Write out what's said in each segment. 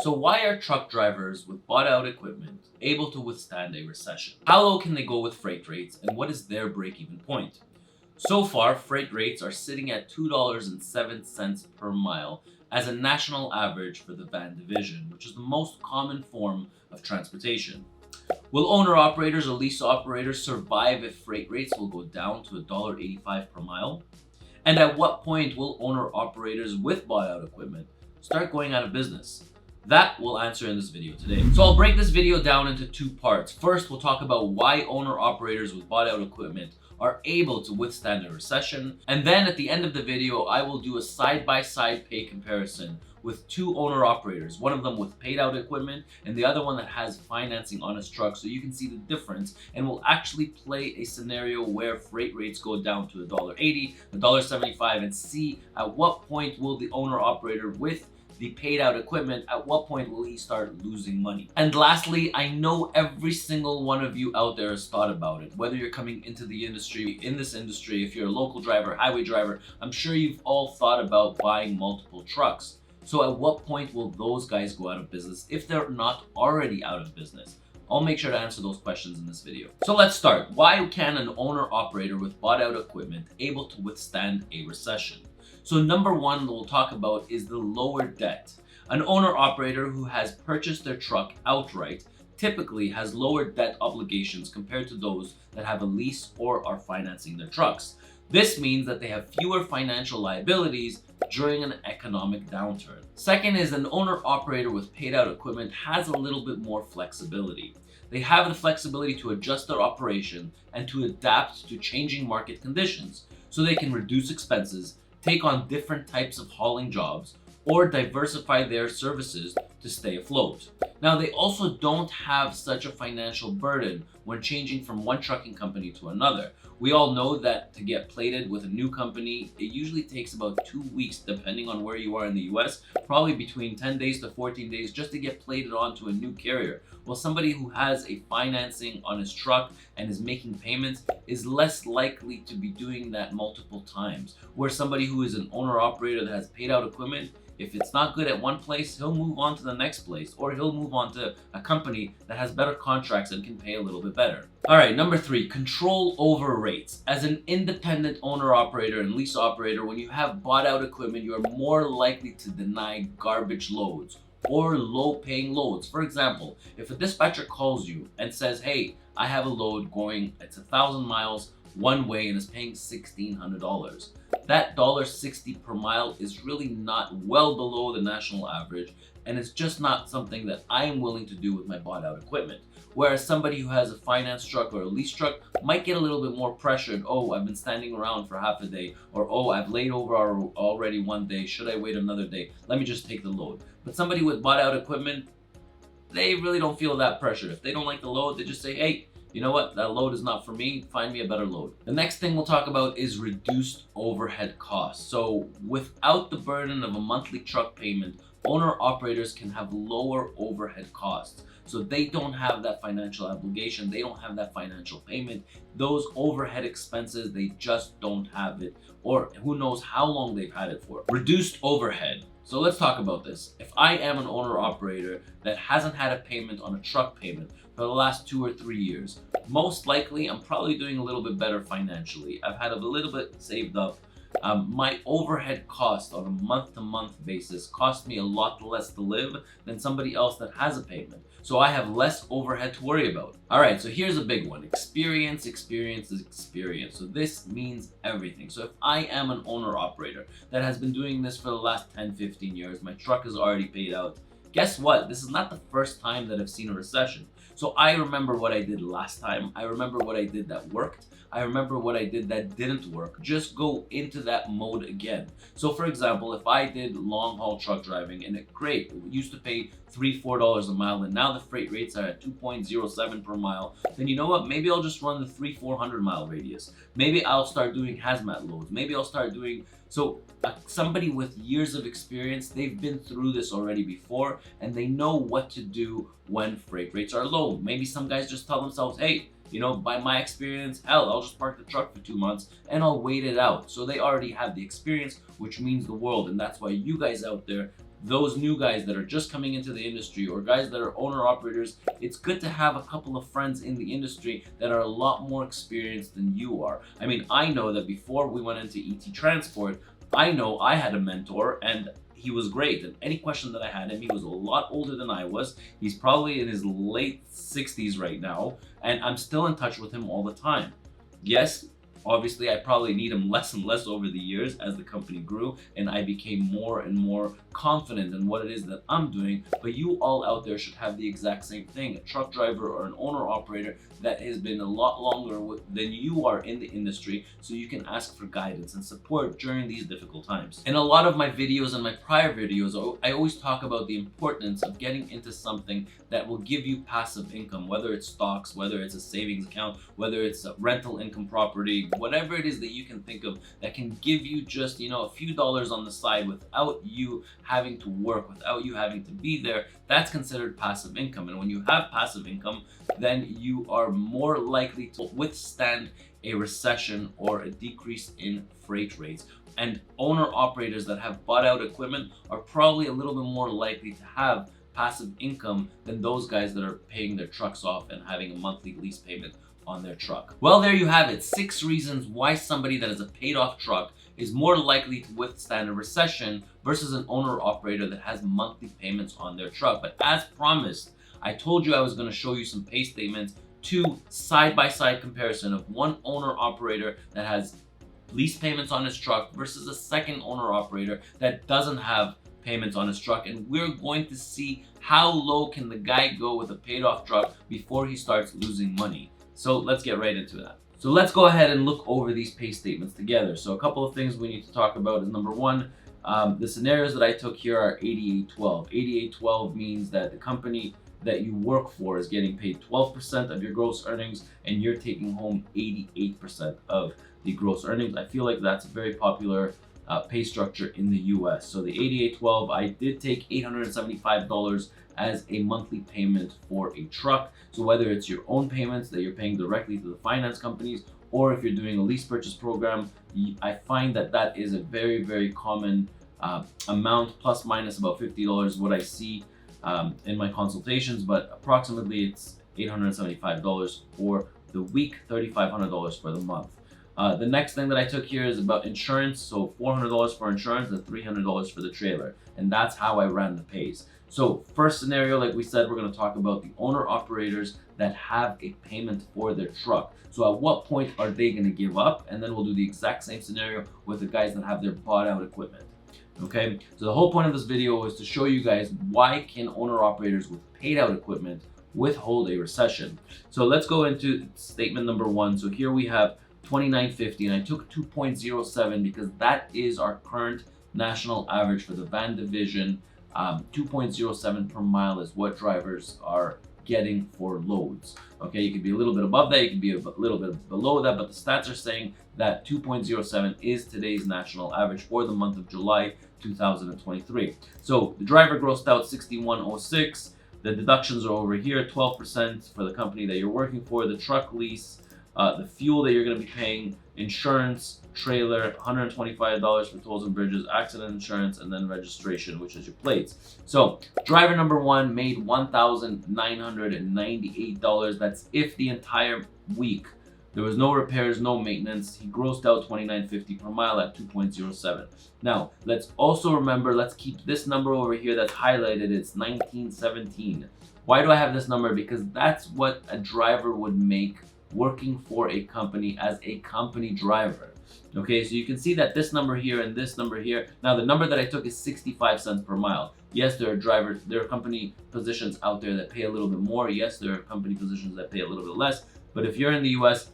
So why are truck drivers with bought out equipment able to withstand a recession? How low can they go with freight rates, and what is their break-even point? So far, freight rates are sitting at $2.07 per mile as a national average for the van division, which is the most common form of transportation. Will owner-operators or lease operators survive if freight rates will go down to $1.85 per mile? And at what point will owner-operators with bought-out equipment start going out of business? That we'll answer in this video today. So I'll break this video down into two parts. First, we'll talk about why owner-operators with bought-out equipment are able to withstand a recession. And then at the end of the video, I will do a side-by-side pay comparison with two owner-operators, one of them with paid-out equipment and the other one that has financing on his truck, so you can see the difference, and we'll actually play a scenario where freight rates go down to $1.80, $1.75, and see at what point will the owner-operator with the paid out equipment, at what point will he start losing money? And lastly, I know every single one of you out there has thought about it, whether you're coming into the industry, in this industry, if you're a local driver, highway driver, I'm sure you've all thought about buying multiple trucks. So at what point will those guys go out of business if they're not already out of business? I'll make sure to answer those questions in this video. So let's start. Why can an owner operator with bought out equipment able to withstand a recession? So number one that we'll talk about is the lower debt. An owner-operator who has purchased their truck outright typically has lower debt obligations compared to those that have a lease or are financing their trucks. This means that they have fewer financial liabilities during an economic downturn. Second is an owner-operator with paid-out equipment has a little bit more flexibility. They have the flexibility to adjust their operation and to adapt to changing market conditions, so they can reduce expenses, take on different types of hauling jobs, or diversify their services to stay afloat. Now, they also don't have such a financial burden when changing from one trucking company to another. We all know that to get plated with a new company, it usually takes about 2 weeks, depending on where you are in the US, probably between 10 days to 14 days just to get plated onto a new carrier. Well, somebody who has a financing on his truck and is making payments is less likely to be doing that multiple times. Where somebody who is an owner-operator that has paid out equipment, if it's not good at one place, he'll move on to the next place, or he'll move on to a company that has better contracts and can pay a little bit better. All right, number three, control over rates. As an independent owner operator and lease operator, when you have bought out equipment, you are more likely to deny garbage loads or low paying loads. For example, if a dispatcher calls you and says, hey, I have a load going, it's 1,000 miles one way and is paying $1,600. That $1.60 per mile is really not well below the national average, and it's just not something that I am willing to do with my bought out equipment. Whereas somebody who has a finance truck or a lease truck might get a little bit more pressured. Oh, I've been standing around for half a day, or oh, I've laid over already one day. Should I wait another day? Let me just take the load. But somebody with bought out equipment, they really don't feel that pressure. If they don't like the load, they just say, hey, you know what, that load is not for me, find me a better load. The next thing we'll talk about is reduced overhead costs. So without the burden of a monthly truck payment, owner operators can have lower overhead costs. So they don't have that financial obligation, they don't have that financial payment. Those overhead expenses, they just don't have it, or who knows how long they've had it for. Reduced overhead. So let's talk about this. If I am an owner operator that hasn't had a payment on a truck payment for the last 2 or 3 years, most likely I'm probably doing a little bit better financially. I've had a little bit saved up. My overhead cost on a month-to-month basis cost me a lot less to live than somebody else that has a payment. So I have less overhead to worry about. All right, so here's a big one. Experience, experience is experience. So this means everything. So if I am an owner operator that has been doing this for the last 10, 15 years, my truck is already paid out. Guess what? This is not the first time that I've seen a recession. So I remember what I did last time. I remember what I did that worked. I remember what I did that didn't work. Just go into that mode again. So for example, if I did long haul truck driving and it used to pay $3, $4 a mile, and now the freight rates are at 2.07 per mile, then you know what? Maybe I'll just run the 300-400 mile radius. Maybe I'll start doing hazmat loads. Maybe I'll start doing, somebody with years of experience, they've been through this already before, and they know what to do when freight rates are low. Maybe some guys just tell themselves, hey, you know, by my experience, hell, I'll just park the truck for 2 months and I'll wait it out. So they already have the experience, which means the world. And that's why you guys out there those new guys that are just coming into the industry or guys that are owner operators, it's good to have a couple of friends in the industry that are a lot more experienced than you are. I mean, I know that before we went into ET Transport, I know I had a mentor and he was great. And any question that I had him, he was a lot older than I was. He's probably in his late 60s right now, and I'm still in touch with him all the time. Yes, obviously I probably need him less and less over the years as the company grew and I became more and more confident in what it is that I'm doing, but you all out there should have the exact same thing. A truck driver or an owner operator that has been a lot longer than you are in the industry, so you can ask for guidance and support during these difficult times. In a lot of my videos and my prior videos, I always talk about the importance of getting into something that will give you passive income, whether it's stocks, whether it's a savings account, whether it's a rental income property, whatever it is that you can think of that can give you just, a few dollars on the side without you having to work, without you having to be there. That's considered passive income. And when you have passive income, then you are more likely to withstand a recession or a decrease in freight rates. And owner operators that have bought out equipment are probably a little bit more likely to have passive income than those guys that are paying their trucks off and having a monthly lease payment on their truck. Well, there you have it. 6 reasons why somebody that has a paid off truck is more likely to withstand a recession versus an owner operator that has monthly payments on their truck. But as promised, I told you I was going to show you some pay statements, 2 side-by-side comparison of one owner operator that has lease payments on his truck versus a second owner operator that doesn't have payments on his truck, and we're going to see how low can the guy go with a paid off truck before he starts losing money. So let's get right into that. So let's go ahead and look over these pay statements together. So a couple of things we need to talk about is number one, the scenarios that I took here are 88-12. 88-12 means that the company that you work for is getting paid 12% of your gross earnings and you're taking home 88% of the gross earnings. I feel like that's a very popular pay structure in the US. So the 88-12, I did take $875 as a monthly payment for a truck. So whether it's your own payments that you're paying directly to the finance companies, or if you're doing a lease purchase program, I find that that is a very, very common amount, plus minus about $50, what I see in my consultations, but approximately it's $875 for the week, $3,500 for the month. The next thing that I took here is about insurance. So $400 for insurance and $300 for the trailer. And that's how I ran the pays. So first scenario, like we said, we're going to talk about the owner operators that have a payment for their truck. So at what point are they going to give up? And then we'll do the exact same scenario with the guys that have their bought out equipment. Okay, so the whole point of this video is to show you guys why can owner operators with paid out equipment withhold a recession. So let's go into statement number one. So here we have 2950, and I took 2.07 because that is our current national average for the van division. 2.07 per mile is what drivers are getting for loads. Okay, you could be a little bit above that, you could be a little bit below that, but the stats are saying that 2.07 is today's national average for the month of July 2023. So the driver grossed out 6106. The deductions are over here, 12% for the company that you're working for, the truck lease, the fuel that you're going to be paying, insurance, trailer, $125 for tolls and bridges, accident insurance, and then registration, which is your plates. So driver number one made $1,998. That's if the entire week there was no repairs, no maintenance. He grossed out $2,950 per mile at 2.07. Now, let's also remember, let's keep this number over here that's highlighted. It's 1917. Why do I have this number? Because that's what a driver would make working for a company as a company driver. Okay, so you can see that this number here and this number here. Now, the number that I took is 65 cents per mile. Yes, there are company positions out there that pay a little bit more. Yes, there are company positions that pay a little bit less. But if you're in the US,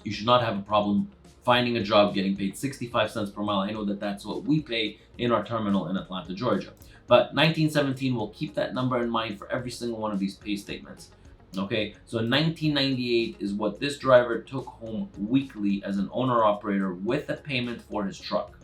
you should not have a problem finding a job getting paid 65 cents per mile. I know that that's what we pay in our terminal in Atlanta, Georgia. But 1917, we'll keep that number in mind for every single one of these pay statements. Okay, so 1998 is what this driver took home weekly as an owner operator with a payment for his truck.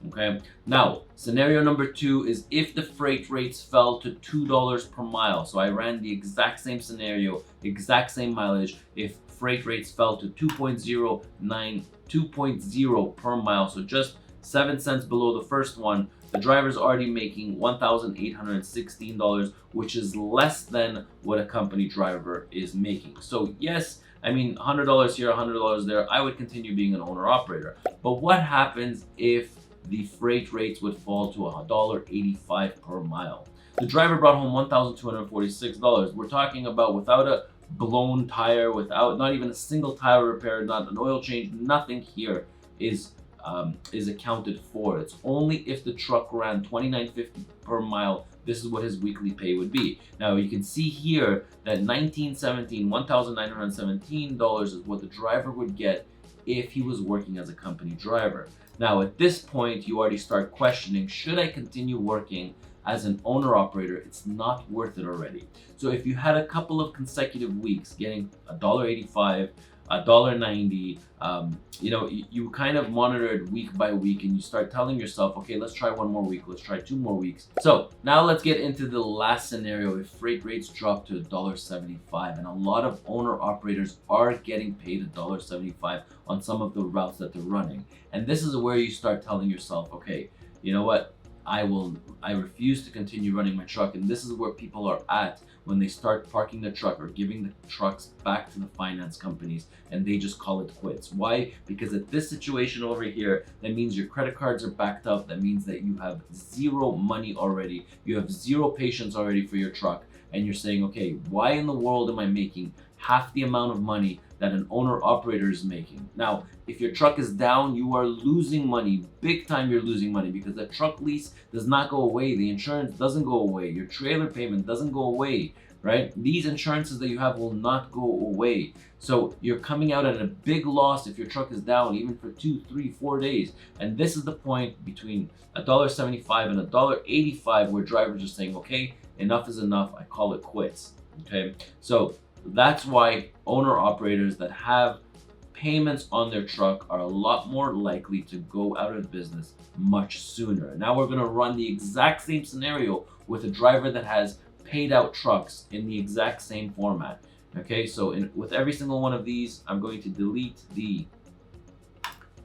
Okay, now scenario number two is if the freight rates fell to $2 per mile. So I ran the exact same scenario, exact same mileage. If freight rates fell to 2.0 per mile, so just 7 cents below the first one, The driver's already making $1,816, which is less than what a company driver is making. So yes, I mean, $100 here, $100 there, I would continue being an owner operator. But what happens if the freight rates would fall to $1.85 per mile? The driver brought home $1,246. We're talking about without a blown tire, without not even a single tire repair, not an oil change, nothing here is accounted for. It's only if the truck ran $29.50 per mile, this is what his weekly pay would be. Now you can see here that $1,917 is what the driver would get if he was working as a company driver. Now at this point, you already start questioning, should I continue working as an owner operator? It's not worth it already. So if you had a couple of consecutive weeks getting $1.85, $1.90, you kind of monitor it week by week, and you start telling yourself, okay, let's try one more week, let's try 2 more weeks. So now let's get into the last scenario. If freight rates drop to $1.75, and a lot of owner operators are getting paid $1.75 on some of the routes that they're running, and this is where you start telling yourself, okay, you know what, I refuse to continue running my truck. And this is where people are at when they start parking the truck or giving the trucks back to the finance companies, and they just call it quits. Why? Because at this situation over here, that means your credit cards are backed up. That means that you have zero money already. You have zero patience already for your truck. And you're saying, okay, why in the world am I making half the amount of money that an owner operator is making? Now, if your truck is down, you are losing money. Big time you're losing money, because the truck lease does not go away. The insurance doesn't go away. Your trailer payment doesn't go away, right? These insurances that you have will not go away. So you're coming out at a big loss if your truck is down, even for 2, 3, 4 days. And this is the point between $1.75 and $1.85 where drivers are saying, okay, enough is enough. I call it quits. Okay, so that's why owner operators that have payments on their truck are a lot more likely to go out of business much sooner. Now we're going to run the exact same scenario with a driver that has paid out trucks in the exact same format. Okay, so with every single one of these, I'm going to delete the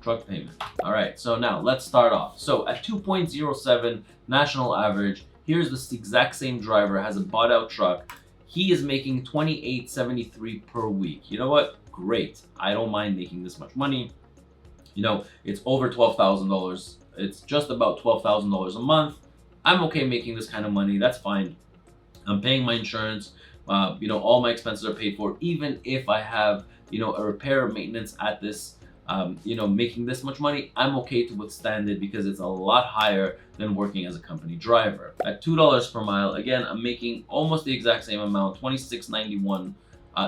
truck payment. All right, so now let's start off. So at 2.07 national average, here's this exact same driver, has a bought out truck. He is making $28.73 per week. You know what? Great. I don't mind making this much money. You know, it's over $12,000. It's just about $12,000 a month. I'm okay making this kind of money. That's fine. I'm paying my insurance. All my expenses are paid for. Even if I have, a repair or maintenance at this, making this much money, I'm okay to withstand it because it's a lot higher than working as a company driver. At $2 per mile, again, I'm making almost the exact same amount, $26.91.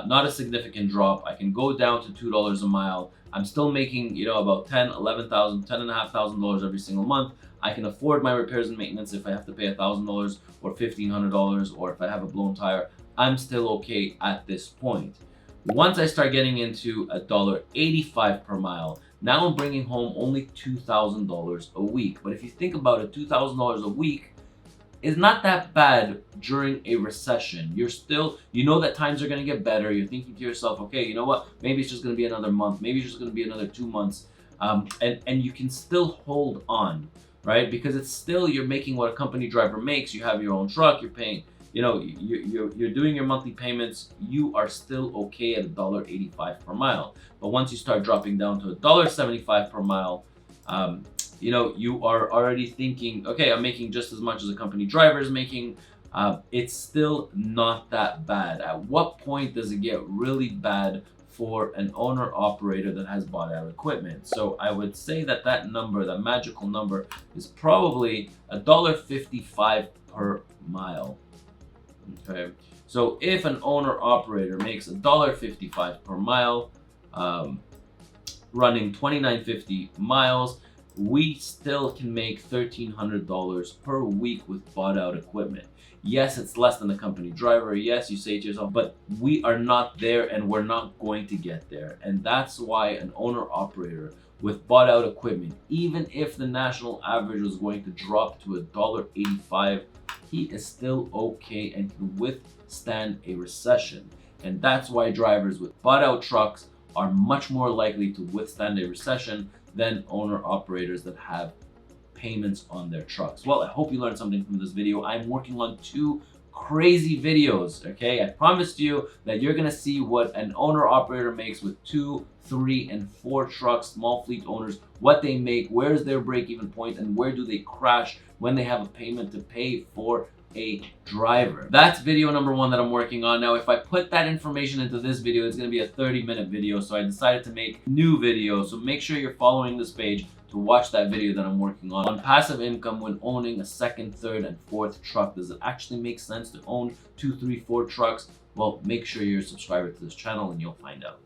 Not a significant drop. I can go down to $2 a mile. I'm still making, about $10,500 every single month. I can afford my repairs and maintenance if I have to pay $1,000 or $1,500, or if I have a blown tire. I'm still okay at this point. Once I start getting into $1.85 per mile, now I'm bringing home only $2,000 a week. But if you think about it, $2,000 a week is not that bad during a recession. You're still, that times are going to get better. You're thinking to yourself, okay, you know what? Maybe it's just going to be another month. Maybe it's just going to be another 2 months. And you can still hold on, right? Because it's still, you're making what a company driver makes. You have your own truck. You're paying, you're doing your monthly payments. You are still okay at $1.85 per mile. But once you start dropping down to $1.75 per mile, you are already thinking, okay, I'm making just as much as a company driver is making. It's still not that bad. At what point does it get really bad for an owner operator that has bought out equipment? So I would say that number, that magical number, is probably $1.55 per mile. Okay, so if an owner operator makes $1.55 per mile, running 2,950 miles, we still can make $1,300 per week with bought out equipment. Yes, it's less than a company driver. Yes, you say to yourself, but we are not there and we're not going to get there. And that's why an owner operator with bought out equipment, even if the national average was going to drop to $1.85, he is still okay and can withstand a recession. And that's why drivers with bought out trucks are much more likely to withstand a recession than owner operators that have payments on their trucks. Well, I hope you learned something from this video. I'm working on 2 crazy videos, okay? I promised you that you're gonna see what an owner-operator makes with 2, 3, and 4 trucks, small fleet owners, what they make, where's their break-even point, and where do they crash when they have a payment to pay for a driver. That's video number 1 that I'm working on. Now, if I put that information into this video, it's going to be a 30-minute video, so I decided to make new videos. So make sure you're following this page to watch that video that I'm working on passive income when owning a 2nd, 3rd, and 4th truck. Does it actually make sense to own 2, 3, 4 trucks? Well, make sure you're a subscriber to this channel and you'll find out.